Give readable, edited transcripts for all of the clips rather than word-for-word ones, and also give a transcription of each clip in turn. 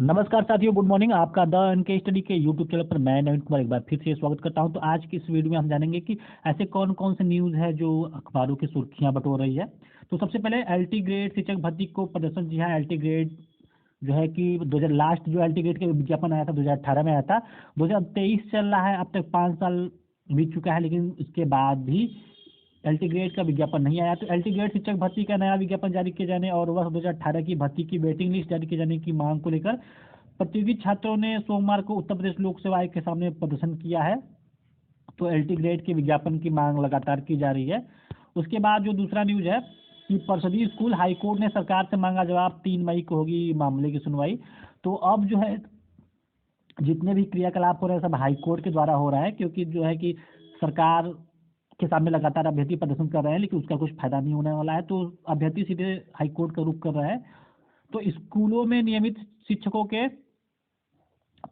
नमस्कार साथियों, good morning. आपका द एनके स्टडी के यूट्यूब चैनल पर मैं नवीन कुमार एक बार फिर से स्वागत करता हूं। तो आज की इस वीडियो में हम जानेंगे कि ऐसे कौन कौन से न्यूज़ है जो अखबारों की सुर्खियां बटोर रही है। तो सबसे पहले एलटी ग्रेड शिक्षक भर्ती को प्रदर्शन। जी हाँ, एलटी ग्रेड जो है कि 2000 लास्ट जो एलटी ग्रेड का विज्ञापन आया था 2018 में आया था। 2023 चल रहा है, अब तक 5 साल बीत चुका है, लेकिन इसके बाद भी एलटी ग्रेड का विज्ञापन नहीं आया। तो एलटी ग्रेड शिक्षक भर्ती का नया विज्ञापन जारी किए जाने और वर्ष 2018 की भर्ती की वेटिंग लिस्ट जारी किए जाने की मांग को लेकर प्रतियोगी छात्रों ने सोमवार को उत्तर प्रदेश लोक सेवा आयोग के सामने प्रदर्शन किया है। तो एलटी ग्रेड के विज्ञापन की मांग लगातार की जा रही है। उसके बाद जो दूसरा न्यूज है कि परिषदीय स्कूल हाईकोर्ट ने सरकार से मांगा जवाब, 3 मई को होगी मामले की सुनवाई। तो अब जो है जितने भी क्रियाकलाप हो रहे हैं सब हाईकोर्ट के द्वारा हो रहा है, क्योंकि जो है कि सरकार के सामने लगातार अभ्यर्थी प्रदर्शन कर रहे हैं, लेकिन उसका कुछ फायदा नहीं होने वाला है। तो अभ्यर्थी सीधे हाईकोर्ट का रुख कर रहा है। तो स्कूलों में नियमित शिक्षकों के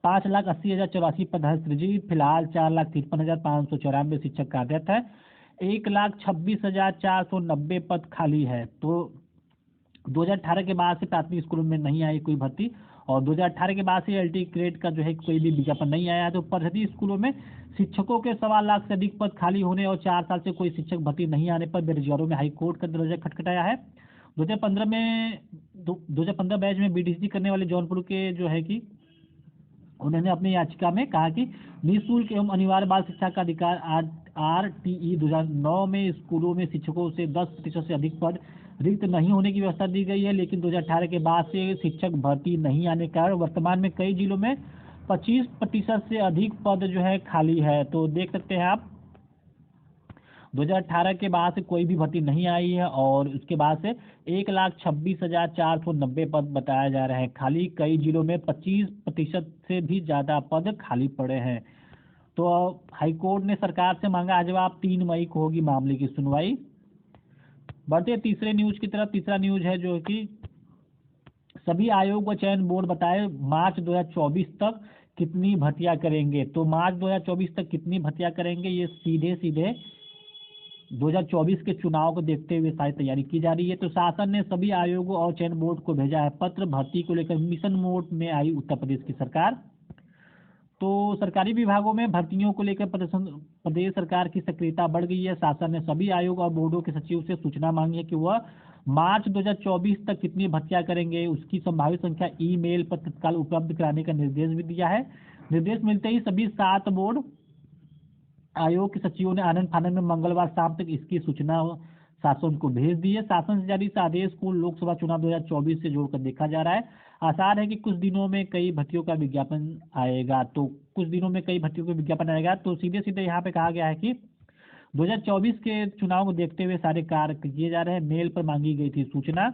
5,80,084 पद है सृजित। फिलहाल 4,53,594 शिक्षक कार्यरत है। 1,26,490 पद खाली है। तो 2018 के बाद से प्राथमिक स्कूलों में नहीं आई कोई भर्ती, और 2018 के बाद से एलटी ग्रेड का जो है कोई भी विज्ञापन नहीं आया है। तो परिषदीय स्कूलों में शिक्षकों के 1.25 लाख से अधिक पद खाली होने और 4 साल से कोई शिक्षक भर्ती नहीं आने पर बेरोजगारों में हाईकोर्ट का दरवाजा खटखटाया है। 2015 बैच में बीडीसी करने वाले जौनपुर के जो है कि उन्होंने अपनी याचिका में कहा कि निःशुल्क एवं अनिवार्य बाल शिक्षा का अधिकार आरटीई 2009 में स्कूलों में शिक्षकों से 10% से अधिक पद रिक्त नहीं होने की व्यवस्था दी गई है, लेकिन 2018 के बाद से शिक्षक भर्ती नहीं आने के कारण वर्तमान में कई जिलों में 25% से अधिक पद जो है खाली है। तो देख सकते हैं आप, 2018 के बाद से कोई भी भर्ती नहीं आई है और उसके बाद से 1,26,490 पद बताया जा रहे हैं खाली। कई जिलों में 25% से भी ज़्यादा पद खाली पड़े हैं। तो हाईकोर्ट ने सरकार से मांगा जवाब, 3 मई को होगी मामले की सुनवाई। बढ़ते तीसरे न्यूज की तरफ। तीसरा न्यूज है जो कि सभी आयोग व चयन बोर्ड बताए मार्च 2024 तक कितनी भर्तियां करेंगे। तो मार्च 2024 तक कितनी भर्तियां करेंगे, ये सीधे सीधे 2024 के चुनाव को देखते हुए शायद तैयारी की जा रही है। तो शासन ने सभी आयोगों और चयन बोर्ड को भेजा है पत्र। भर्ती को लेकर मिशन मोड में आई उत्तर प्रदेश की सरकार। तो सरकारी विभागों में भर्तियों को लेकर प्रदेश सरकार की सक्रियता बढ़ गई है। शासन ने सभी आयोग और बोर्डों के सचिव से सूचना मांगी है कि वह मार्च 2024 तक कितनी भर्तियां करेंगे। उसकी संभावित संख्या ईमेल पर तत्काल उपलब्ध कराने का निर्देश भी दिया है। निर्देश मिलते ही सभी 7 बोर्ड आयोग के सचिवों ने आनंद फानंद में मंगलवार शाम तक इसकी सूचना शासन को भेज दी है। शासन से जारी इस आदेश को लोकसभा चुनाव 2024 से जोड़कर देखा जा रहा है। आसार है कि कुछ दिनों में कई भर्तियों का विज्ञापन आएगा। तो कुछ दिनों में कई भर्तियों का विज्ञापन आएगा। तो सीधे सीधे यहाँ पे कहा गया है कि 2024 के चुनाव को देखते हुए सारे कार्य किए जा रहे हैं। मेल पर मांगी गई थी सूचना।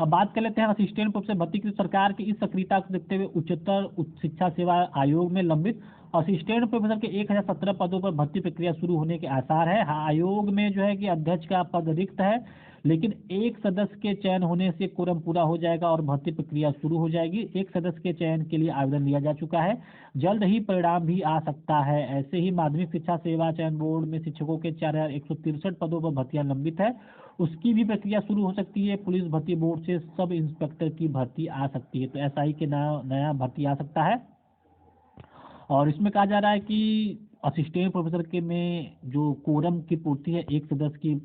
अब बात कर लेते हैं असिस्टेंट प्रोफेसर भर्ती की। सरकार की इस सक्रियता को देखते हुए उच्चतर उच्च शिक्षा सेवा आयोग में लंबित असिस्टेंट प्रोफेसर के 1017 पदों पर भर्ती प्रक्रिया शुरू होने के आसार है। आयोग में जो है कि अध्यक्ष का पद रिक्त है, लेकिन एक सदस्य के चयन होने से कोरम पूरा हो जाएगा और भर्ती प्रक्रिया शुरू हो जाएगी। एक सदस्य के चयन के लिए आवेदन लिया जा चुका है, जल्द ही परिणाम भी आ सकता है। ऐसे ही माध्यमिक शिक्षा सेवा चयन बोर्ड में शिक्षकों के 4,163 पदों पर भर्तियां लंबित है, उसकी भी प्रक्रिया शुरू हो सकती है। पुलिस भर्ती बोर्ड से सब इंस्पेक्टर की भर्ती आ सकती है। तो एसआई के नया भर्ती आ सकता है। और इसमें कहा जा रहा है कि असिस्टेंट प्रोफेसर के में जो कोरम की पूर्ति है, एक सदस्य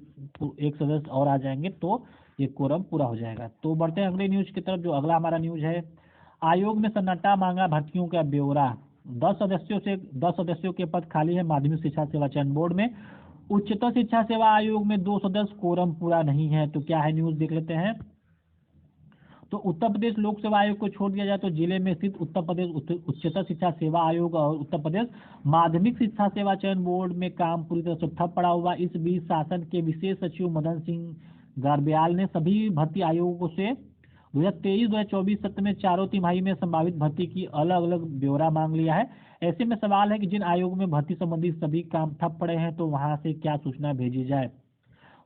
और आ जाएंगे तो ये कोरम पूरा हो जाएगा। तो बढ़ते हैं अगले न्यूज की तरफ। जो अगला हमारा न्यूज है, आयोग में सन्नाटा, मांगा भर्तियों का ब्यौरा। 10 सदस्यों के पद खाली है माध्यमिक शिक्षा सेवा चयन बोर्ड में। उच्चतर शिक्षा सेवा आयोग में 2 सदस्य, कोरम पूरा नहीं है। तो क्या है न्यूज, देख लेते हैं। तो उत्तर प्रदेश लोक सेवा आयोग को छोड़ दिया जाए तो जिले में स्थित उत्तर प्रदेश उच्चतर शिक्षा सेवा आयोग और उत्तर प्रदेश माध्यमिक शिक्षा सेवा चयन बोर्ड में काम पूरी तरह से ठप पड़ा हुआ। इस बीच शासन के विशेष सचिव मदन सिंह गारब्याल ने सभी भर्ती आयोगों से 2023-2024 सत्र में चारों तिमाही में संभावित भर्ती की अलग अलग ब्यौरा मांग लिया है। ऐसे में सवाल है कि जिन आयोगों में भर्ती संबंधी सभी काम ठप पड़े हैं तो वहां से क्या सूचना भेजी जाए।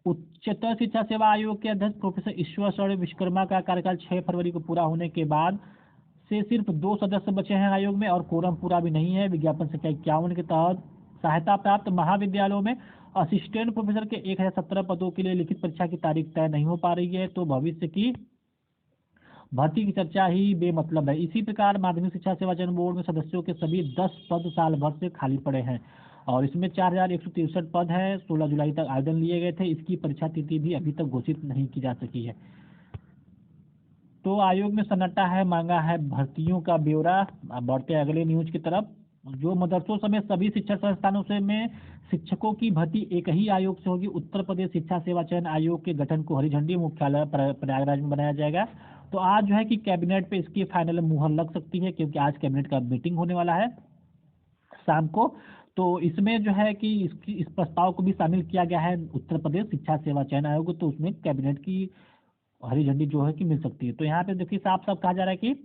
उच्चतर शिक्षा सेवा आयोग के अध्यक्ष प्रोफेसर ईश्वर शरण विश्वकर्मा का कार्यकाल 6 फरवरी को पूरा होने के बाद से सिर्फ 2 सदस्य बचे हैं आयोग में और कोरम पूरा भी नहीं है। विज्ञापन संख्या 51 के तहत सहायता प्राप्त महाविद्यालयों में असिस्टेंट प्रोफेसर के 1017 पदों के लिए लिखित परीक्षा की तारीख तय नहीं हो पा रही है। तो भविष्य की भर्ती की चर्चा ही बेमतलब है। इसी प्रकार माध्यमिक शिक्षा सेवा चयन बोर्ड में सदस्यों के सभी 10 पद साल भर से खाली पड़े हैं और इसमें 4163 पद है। 16 जुलाई तक आवेदन लिए गए थे। इसकी परीक्षा तिथि भी अभी तक घोषित नहीं की जा सकी है। तो आयोग ने सन्नाटा है, मांगा है भर्तियों का ब्यौरा। अब बढ़ते हैं अगले न्यूज की तरफ। जो मदरसों समेत सभी शिक्षा संस्थानों से में शिक्षकों की भर्ती एक ही आयोग से होगी। उत्तर प्रदेश शिक्षा सेवा चयन आयोग के गठन को हरी झंडी, मुख्यालय प्रयागराज में बनाया जाएगा। तो आज जो है कि कैबिनेट पे इसकी फाइनल मुहर लग सकती है, क्योंकि आज कैबिनेट का मीटिंग होने वाला है शाम को। तो इसमें जो है कि इस प्रस्ताव को भी शामिल किया गया है उत्तर प्रदेश शिक्षा सेवा चयन आयोग। तो उसमें कैबिनेट की हरी झंडी जो है कि मिल सकती है। तो यहाँ पे देखिए साफ साफ कहा जा रहा है कि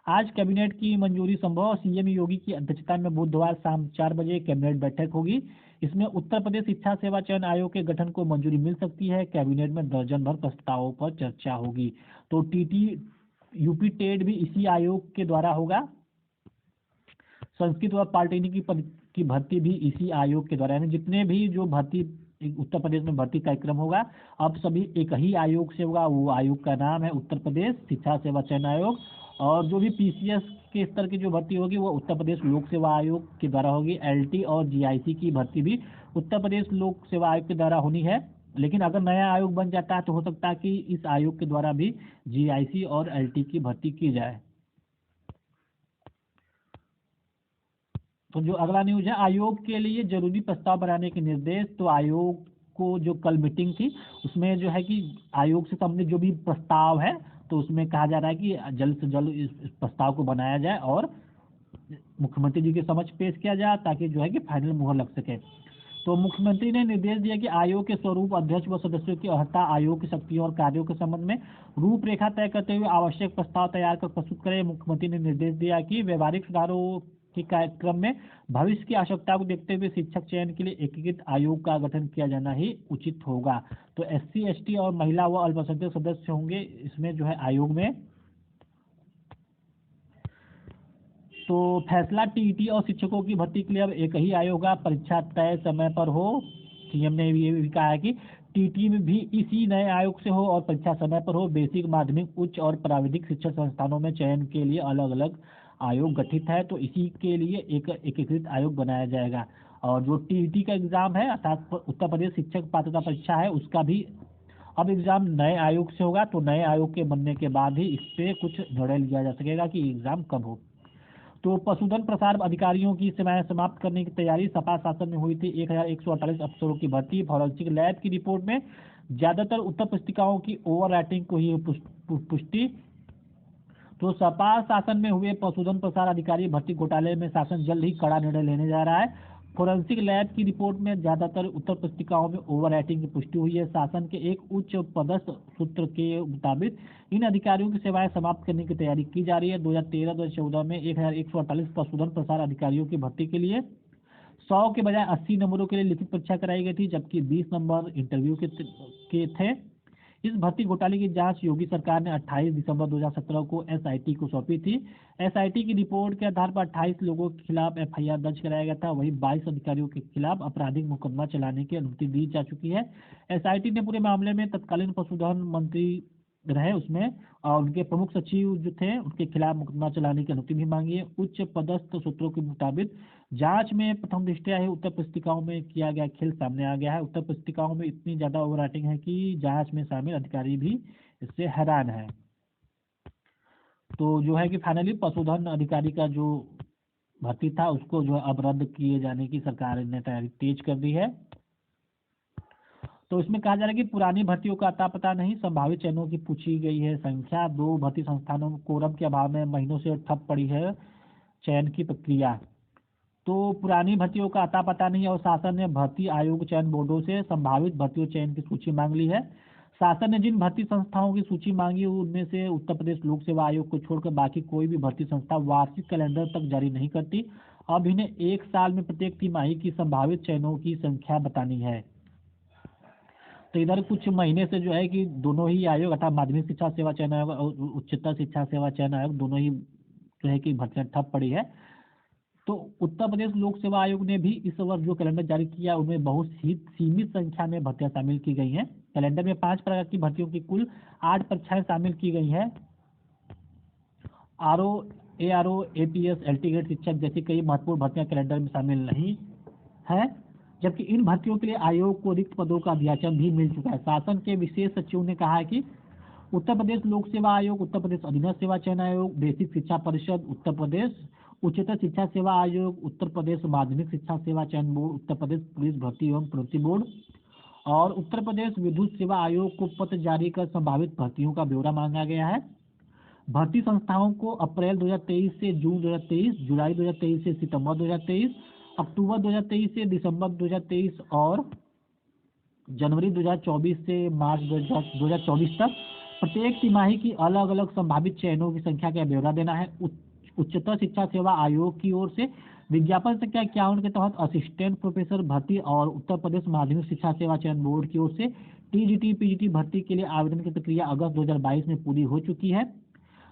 आज कैबिनेट की मंजूरी संभव। सीएम योगी की अध्यक्षता में बुधवार शाम 4 बजे कैबिनेट बैठक होगी। इसमें उत्तर प्रदेश शिक्षा सेवा चयन आयोग के गठन को मंजूरी मिल सकती है। कैबिनेट में दर्जन भर प्रस्तावों पर चर्चा होगी। तो टीटी यूपी टेट भी इसी आयोग के द्वारा होगा। संस्कृत व पॉलिटेक्निक की भर्ती भी इसी आयोग के द्वारा, यानी जितने भी जो भर्ती उत्तर प्रदेश में भर्ती कार्यक्रम होगा अब सभी एक ही आयोग से होगा। वो आयोग का नाम है उत्तर प्रदेश शिक्षा सेवा चयन आयोग। और जो भी पीसीएस के स्तर की जो भर्ती होगी वो उत्तर प्रदेश लोक सेवा आयोग के द्वारा होगी। एलटी और जीआईसी की भर्ती भी उत्तर प्रदेश लोक सेवा आयोग के द्वारा होनी है। लेकिन अगर नया आयोग बन जाता है तो हो सकता है कि इस आयोग के द्वारा भी जीआईसी और एलटी की भर्ती की जाए। तो जो अगला न्यूज है, आयोग के लिए जरूरी प्रस्ताव बनाने के निर्देश। तो आयोग को जो कल मीटिंग थी उसमें जो है कि आयोग से संबंधित जो भी प्रस्ताव है तो उसमें कहा जा रहा है कि जल्द से जल्द इस प्रस्ताव को बनाया जाए और मुख्यमंत्री जी के समक्ष पेश किया जाए, ताकि जो है कि फाइनल मुहर लग सके। तो मुख्यमंत्री ने निर्देश दिया कि आयोग के स्वरूप, अध्यक्ष व सदस्यों की अर्हता, आयोग की शक्तियों और कार्यों के संबंध में रूपरेखा तय करते हुए आवश्यक प्रस्ताव तैयार कर प्रस्तुत करें। मुख्यमंत्री ने निर्देश दिया कि व्यवहारिक सुधारों के कार्यक्रम में भविष्य की आवश्यकता को देखते हुए शिक्षक चयन के लिए एकीकृत आयोग का गठन किया जाना ही उचित होगा। तो एससी, एसटी और महिला व अल्पसंख्यक सदस्य होंगे इसमें जो है आयोग में। तो फैसला टीईटी और शिक्षकों की भर्ती के लिए अब एक ही आयोग होगा। परीक्षा तय समय पर हो। सीएम ने ये भी कहा है कि टीटी में भी इसी नए आयोग से हो और परीक्षा समय पर हो। बेसिक, माध्यमिक, उच्च और प्राविधिक शिक्षण संस्थानों में चयन के लिए अलग अलग आयोग गठित है। तो इसी के लिए एक एकीकृत आयोग बनाया जाएगा। और जो टीईटी का एग्जाम है अर्थात उत्तर प्रदेश शिक्षक पात्रता परीक्षा है, उसका भी अब एग्जाम नए आयोग से होगा। तो नए आयोग के बनने के बाद ही इस पर कुछ निर्णय लिया जा सकेगा कि एग्जाम कब हो। तो पशुधन प्रसार अधिकारियों की सेवाएं समाप्त करने की तैयारी। सपा शासन में हुई थी 1148 अफसरों की भर्ती। फॉरेंसिक लैब की रिपोर्ट में ज्यादातर उत्तर पुस्तिकाओं की ओवर राइटिंग को ही पुष्टि। तो सपा शासन में हुए पशुधन प्रसार अधिकारी भर्ती घोटाले में शासन जल्द ही कड़ा निर्णय लेने जा रहा है। फोरेंसिक लैब की रिपोर्ट में ज्यादातर उत्तर पुस्तिकाओं में ओवर राइटिंग की पुष्टि हुई है। शासन के एक उच्च पदस्थ सूत्र के मुताबिक इन अधिकारियों की सेवाएं समाप्त करने की तैयारी की जा रही है। 2013-2014 में 1148 पशुधन प्रसार अधिकारियों की भर्ती के लिए 100 के बजाय 80 नंबरों के लिए लिखित परीक्षा कराई गई थी, जबकि 20 नंबर इंटरव्यू के थे। इस भर्ती घोटाले की जांच योगी सरकार ने 28 दिसंबर 2017 को एसआईटी को सौंपी थी। एसआईटी की रिपोर्ट के आधार पर 28 लोगों के खिलाफ एफआईआर दर्ज कराया गया था। वहीं 22 अधिकारियों के खिलाफ आपराधिक मुकदमा चलाने की अनुमति दी जा चुकी है। एसआईटी ने पूरे मामले में तत्कालीन पशुधन मंत्री रहे उसमें और उनके प्रमुख सचिव जो थे उनके खिलाफ मुकदमा चलाने की अनुमति भी मांगी है। उच्च पदस्थ सूत्रों के मुताबिक जांच में प्रथम दृष्टया ही उत्तर पुस्तिकाओं में किया गया खेल सामने आ गया है। उत्तर पुस्तिकाओं में इतनी ज्यादा ओवर राइटिंग है कि जांच में शामिल अधिकारी भी इससे हैरान है। तो जो है कि फाइनली पशुधन अधिकारी का जो भर्ती था उसको जो है अब रद्द किए जाने की सरकार ने तैयारी तेज कर दी है। तो इसमें कहा जा रहा है कि पुरानी भर्तियों का अता पता नहीं, संभावित चयनों की पूछी गई है संख्या। 2 भर्ती संस्थानों में कोरम के अभाव में महीनों से ठप पड़ी है चयन की प्रक्रिया। तो पुरानी भर्तियों का अता पता नहीं और शासन ने भर्ती आयोग चयन बोर्डों से संभावित भर्तियों चयन की सूची मांग ली है। शासन ने जिन भर्ती संस्थाओं की सूची मांगी उनमें से उत्तर प्रदेश लोक सेवा आयोग को छोड़कर बाकी कोई भी भर्ती संस्था वार्षिक कैलेंडर तक जारी नहीं करती। अब इन्हें एक साल में प्रत्येक तिमाही की संभावित चयनों की संख्या बतानी है। तो इधर कुछ महीने से जो है कि दोनों ही आयोग अर्थात माध्यमिक शिक्षा सेवा चयन आयोग और उच्चतर शिक्षा सेवा चयन आयोग दोनों ही जो है कि भर्तियां ठप पड़ी है। तो उत्तर प्रदेश लोक सेवा आयोग ने भी इस वर्ष जो कैलेंडर जारी किया उनमें बहुत ही सीमित संख्या में भर्तियां शामिल की गई हैं। कैलेंडर में 5 प्रकार की भर्तियों की कुल 8 परीक्षाएं शामिल की गई हैं। ARO APS LT शिक्षक जैसी कई महत्वपूर्ण भर्तियां कैलेंडर में शामिल नहीं है, जबकि इन भर्तियों के लिए आयोग को रिक्त पदों का अध्याचन भी मिल चुका है। शासन के विशेष सचिव ने कहा है कि उत्तर प्रदेश लोक सेवा आयोग, उत्तर प्रदेश अधीनस्थ सेवा चयन आयोग, बेसिक शिक्षा परिषद, उत्तर प्रदेश उच्चतर शिक्षा सेवा आयोग, उत्तर प्रदेश माध्यमिक शिक्षा सेवा चयन बोर्ड, उत्तर प्रदेश पुलिस भर्ती एवं प्रोन्नति बोर्ड और उत्तर प्रदेश विद्युत सेवा आयोग को पत्र जारी कर संभावित भर्तियों का ब्यौरा मांगा गया है। भर्ती संस्थाओं को अप्रैल 2023 से जून 2023, जुलाई 2023 से सितंबर 2023, अक्टूबर 2023 से दिसंबर 2023 और जनवरी 2024 से मार्च 2024 तक प्रत्येक तिमाही की अलग अलग संभावित चयनों की संख्या का ब्यौरा देना है। उच्चतर शिक्षा सेवा आयोग की ओर से विज्ञापन संख्या 51 के तहत असिस्टेंट प्रोफेसर भर्ती और उत्तर प्रदेश माध्यमिक शिक्षा सेवा चयन बोर्ड की ओर से TGT PGT भर्ती के लिए आवेदन की प्रक्रिया अगस्त 2022 में पूरी हो चुकी है।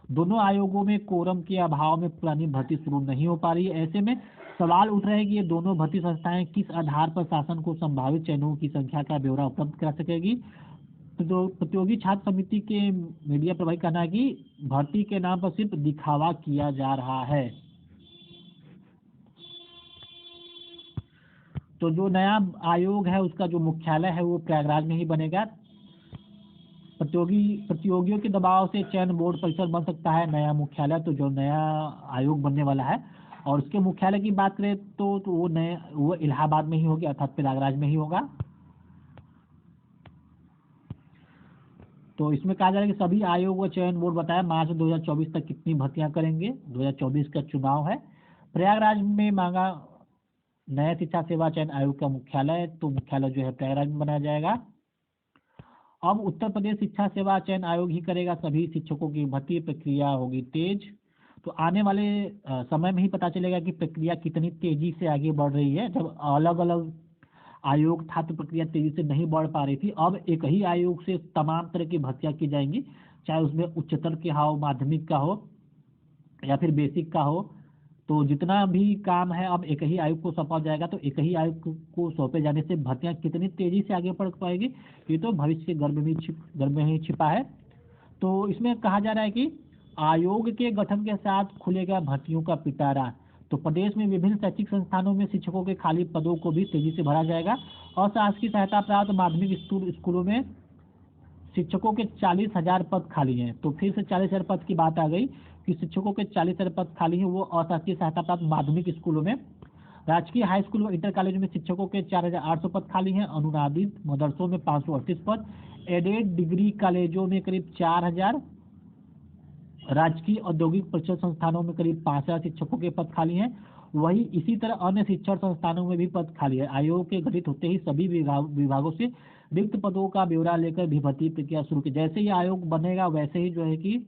दोनों आयोगों में कोरम के अभाव में पुरानी भर्ती शुरू नहीं हो पा रही है। ऐसे में सवाल उठ रहे हैं कि ये दोनों भर्ती संस्थाएं किस आधार पर शासन को संभावित चयनों की संख्या का ब्यौरा उपलब्ध करा सकेगी। तो प्रतियोगी छात्र समिति के मीडिया प्रभारी कहना है कि भर्ती के नाम पर सिर्फ दिखावा किया जा रहा है। तो जो नया आयोग है उसका जो मुख्यालय है वो प्रयागराज में ही बनेगा। प्रतियोगियों के दबाव से चयन बोर्ड परिसर बन सकता है नया मुख्यालय। तो जो नया आयोग बनने वाला है और उसके मुख्यालय की बात करें तो वो इलाहाबाद में ही होगी, अर्थात प्रयागराज में ही होगा। तो इसमें कहा जा रहा है कि सभी आयोग व चयन बोर्ड बताया मार्च 2024 तक कितनी भर्तियां करेंगे। 2024 का चुनाव है। प्रयागराज में मांगा नया शिक्षा सेवा चयन आयोग का मुख्यालय, तो मुख्यालय जो है प्रयागराज में बनाया जाएगा। अब उत्तर प्रदेश शिक्षा सेवा चयन आयोग ही करेगा सभी शिक्षकों की भर्ती, प्रक्रिया होगी तेज। तो आने वाले समय में ही पता चलेगा कि प्रक्रिया कितनी तेजी से आगे बढ़ रही है। जब अलग अलग आयोग था तो प्रक्रिया तेजी से नहीं बढ़ पा रही थी। अब एक ही आयोग से तमाम तरह की भर्तियां की जाएंगी, चाहे उसमें उच्चतर के हो, माध्यमिक का हो या फिर बेसिक का हो। तो जितना भी काम है अब एक ही आयोग को सौंपा जाएगा। तो एक ही आयोग को सौंपे जाने से भर्तियां कितनी तेजी से आगे बढ़ पाएगी ये तो भविष्य के गर्भ में ही छिपा है। तो इसमें कहा जा रहा है कि आयोग के गठन के साथ खुलेगा भर्तियों का पिटारा। तो प्रदेश में विभिन्न शैक्षिक संस्थानों में शिक्षकों के खाली पदों को भी तेजी से भरा जाएगा। और शासकीय सहायता प्राप्त माध्यमिक स्कूलों में शिक्षकों के 40,000 पद खाली हैं। तो फिर से 40,000 पद की बात आ गई कि शिक्षकों के 40,000 पद खाली हैं, वो अशासकीय सहायता प्राप्त माध्यमिक स्कूलों में। राजकीय हाई स्कूल व इंटर कॉलेज में शिक्षकों के 4,800 पद खाली हैं। अनुदानित मदरसों में 538 पद, एडेड डिग्री कॉलेजों में करीब 4,000, राजकीय औद्योगिक प्रशिक्षण संस्थानों में करीब 5,000 शिक्षकों के पद खाली हैं। वही इसी तरह अन्य शिक्षण संस्थानों में भी पद खाली है। आयोग के गठित होते ही सभी विभागों से रिक्त पदों का ब्यौरा लेकर भी भर्ती प्रक्रिया शुरू की। जैसे ही आयोग बनेगा वैसे ही जो है कि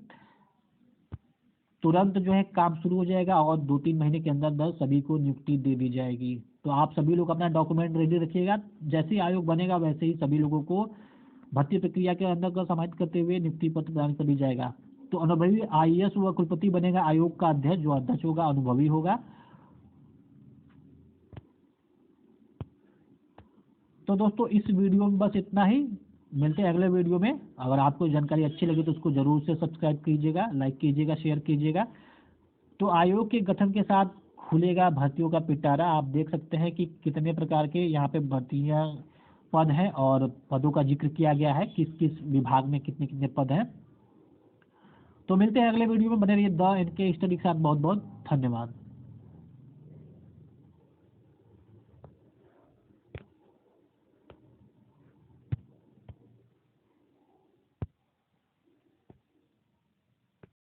तुरंत जो है काम शुरू हो जाएगा और 2-3 महीने के अंदर सभी को नियुक्ति दे दी जाएगी। तो आप सभी लोग अपना डॉक्यूमेंट रेडी रखिएगा। जैसे ही आयोग बनेगा वैसे ही सभी लोगों को भर्ती प्रक्रिया के अंदर समाहित करते हुए नियुक्ति पत्र प्रदान कर दी जाएगा। तो अनुभवी IAS व कुलपति बनेगा आयोग का अध्यक्ष। जो अध्यक्ष होगा अनुभवी होगा। तो दोस्तों इस वीडियो में बस इतना ही। मिलते हैं अगले वीडियो में। अगर आपको जानकारी अच्छी लगी तो उसको जरूर से सब्सक्राइब कीजिएगा, लाइक कीजिएगा, शेयर कीजिएगा। तो आयोग के गठन के साथ खुलेगा भर्तियों का पिटारा। आप देख सकते हैं कि कितने प्रकार के यहाँ पे भर्तियाँ पद हैं और पदों का जिक्र किया गया है, किस किस विभाग में कितने कितने पद हैं। तो मिलते हैं अगले वीडियो में। बने रहिए द NK स्टडी के साथ। बहुत बहुत धन्यवाद।